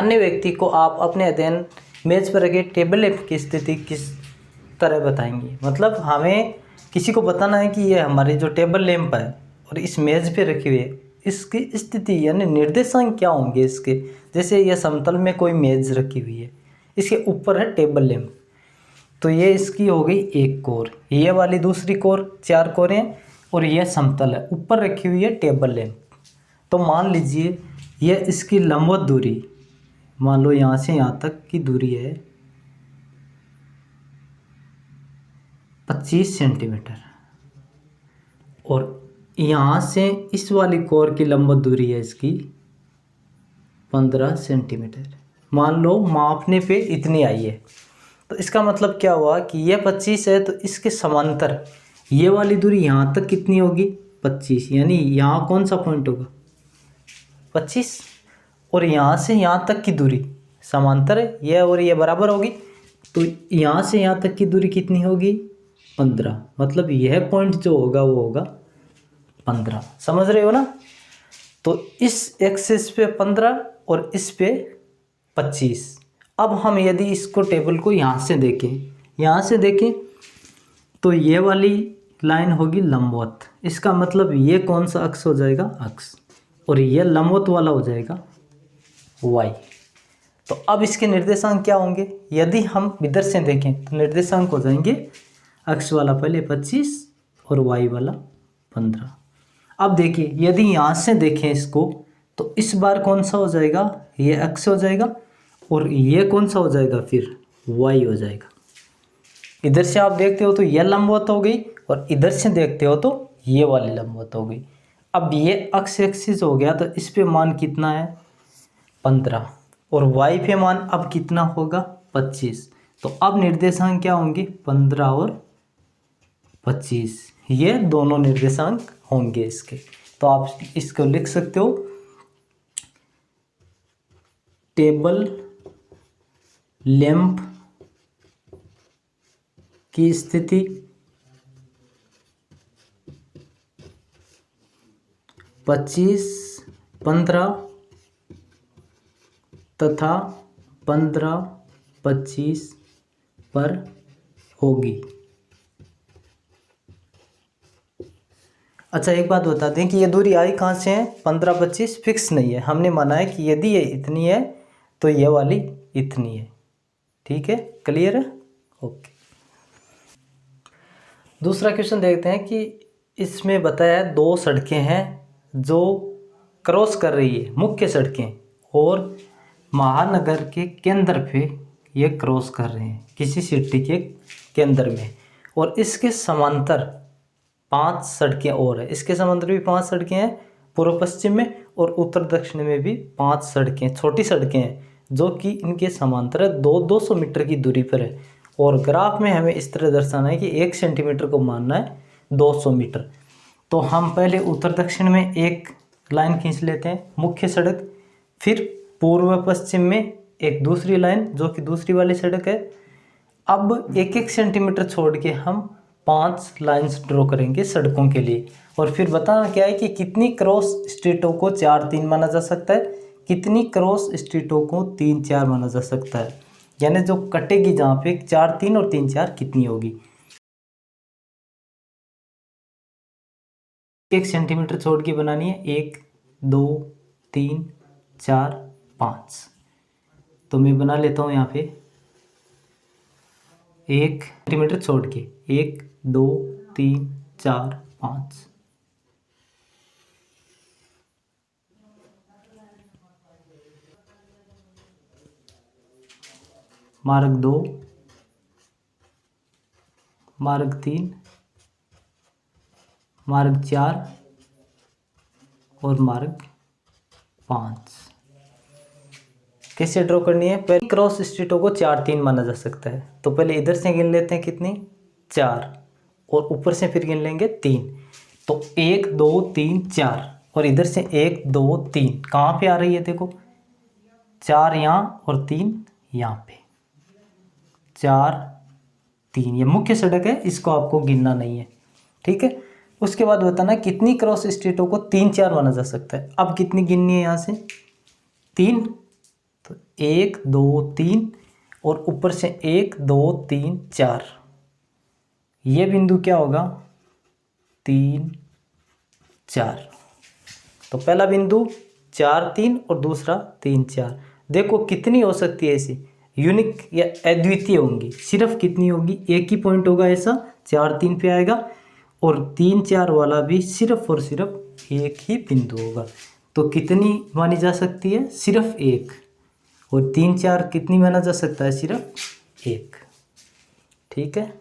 अन्य व्यक्ति को आप अपने अध्ययन मेज पर रखे टेबल लैंप की स्थिति किस तरह बताएंगे। मतलब हमें किसी को बताना है कि ये हमारी जो टेबल लैंप है और इस मेज पे रखी हुई है, इसकी स्थिति यानी निर्देशांक क्या होंगे इसके। जैसे यह समतल में कोई मेज रखी हुई है, इसके ऊपर है टेबल लैंप, तो ये इसकी हो गई एक कोर, ये वाली दूसरी कोर, 4 कोरें, और यह समतल है, ऊपर रखी हुई है टेबल लैंप। तो मान लीजिए यह इसकी लंबवत दूरी, मान लो यहाँ से यहाँ तक की दूरी है 25 सेंटीमीटर, और यहाँ से इस वाली कोर की लंबवत दूरी है इसकी 15 सेंटीमीटर। मान लो मापने पे इतनी आई है, तो इसका मतलब क्या हुआ कि यह 25 है, तो इसके समांतर ये वाली दूरी यहाँ तक कितनी होगी 25, यानी यहाँ कौन सा पॉइंट होगा 25, और यहाँ से यहाँ तक की दूरी समांतर है, यह और यह बराबर होगी, तो यहाँ से यहाँ तक की दूरी कितनी होगी 15, मतलब यह पॉइंट जो होगा वो होगा 15। समझ रहे हो ना। तो इस एक्सिस पे 15 और इस पे 25। अब हम यदि इसको टेबल को यहाँ से देखें तो ये वाली लाइन होगी लंबवत, इसका मतलब ये कौन सा अक्ष हो जाएगा अक्ष, और ये लंबवत वाला हो जाएगा y। तो अब इसके निर्देशांक क्या होंगे, यदि हम इधर से देखें तो निर्देशांक हो जाएंगे अक्ष वाला पहले 25 और y वाला 15। अब देखिए यदि यहाँ से देखें इसको तो इस बार कौन सा हो जाएगा, ये अक्ष हो जाएगा, और ये कौन सा हो जाएगा फिर y हो जाएगा। इधर से आप देखते हो तो ये लंबवत हो गई, और इधर से देखते हो तो ये वाली लंबवत हो गई। अब ये अक्ष एक्सिस हो गया, तो इस पे मान कितना है 15, और y पे मान अब कितना होगा 25। तो अब निर्देशांक क्या होंगे 15 और 25, ये दोनों निर्देशांक होंगे इसके। तो आप इसको लिख सकते हो टेबल लैंप की स्थिति 25, 15 तथा 15, 25 पर होगी। अच्छा एक बात बता दें कि ये दूरी आई कहाँ से है, 15, 25 फिक्स नहीं है, हमने माना है कि यदि ये इतनी है तो ये वाली इतनी है। ठीक है, क्लियर है, ओके। दूसरा क्वेश्चन देखते हैं कि इसमें बताया है 2 सड़कें हैं जो क्रॉस कर रही है, मुख्य सड़कें, और महानगर के केंद्र पे ये क्रॉस कर रहे हैं किसी सिटी के केंद्र में, और इसके समांतर 5 सड़कें और है, इसके समांतर भी 5 सड़कें हैं, पूर्व पश्चिम में और उत्तर दक्षिण में भी 5 सड़कें, छोटी सड़कें हैं जो कि इनके समांतर है, 200 मीटर की दूरी पर है। और ग्राफ में हमें इस तरह दर्शाना है कि 1 सेंटीमीटर को मानना है 200 मीटर। तो हम पहले उत्तर दक्षिण में एक लाइन खींच लेते हैं मुख्य सड़क, फिर पूर्व पश्चिम में एक दूसरी लाइन जो कि दूसरी वाली सड़क है। अब 1-1 सेंटीमीटर छोड़ के हम 5 लाइंस ड्रॉ करेंगे सड़कों के लिए, और फिर बताना क्या है कि कितनी क्रॉस स्ट्रीटों को 4-3 माना जा सकता है, कितनी क्रॉस स्ट्रीटों को 3-4 माना जा सकता है, यानी जो कटेगी जहाँ पे 4-3 और 3-4 कितनी होगी। 1 सेंटीमीटर छोड़ के बनानी है, 1, 2, 3, 4, 5। तो मैं बना लेता हूँ यहाँ पे 1 सेंटीमीटर छोड़ के 1, 2, 3, 4, 5। मार्ग 2, मार्ग 3, मार्ग 4 और मार्ग 5। कैसे ड्रॉ करनी है, पहले क्रॉस स्ट्रीटों को 4-3 माना जा सकता है, तो पहले इधर से गिन लेते हैं कितनी 4, और ऊपर से फिर गिन लेंगे 3। तो 1, 2, 3, 4, और इधर से 1, 2, 3 कहाँ पे आ रही है, देखो 4 यहाँ और 3 यहाँ पे, 4, 3 ये मुख्य सड़क है, इसको आपको गिनना नहीं है। ठीक है, उसके बाद बताना कितनी क्रॉस स्ट्रीटों को 3-4 माना जा सकता है। अब कितनी गिननी है यहाँ से 3, तो 1 2 3 और ऊपर से 1 2 3 4, ये बिंदु क्या होगा 3 4। तो पहला बिंदु 4 3 और दूसरा 3 4। देखो कितनी हो सकती है ऐसी, यूनिक या अद्वितीय होंगी, सिर्फ कितनी होगी, एक ही पॉइंट होगा ऐसा 4 3 पे आएगा, और 3 4 वाला भी सिर्फ और सिर्फ एक ही बिंदु होगा। तो कितनी मानी जा सकती है, सिर्फ एक। और 3 4 कितनी माना जा सकता है, सिर्फ एक। ठीक है।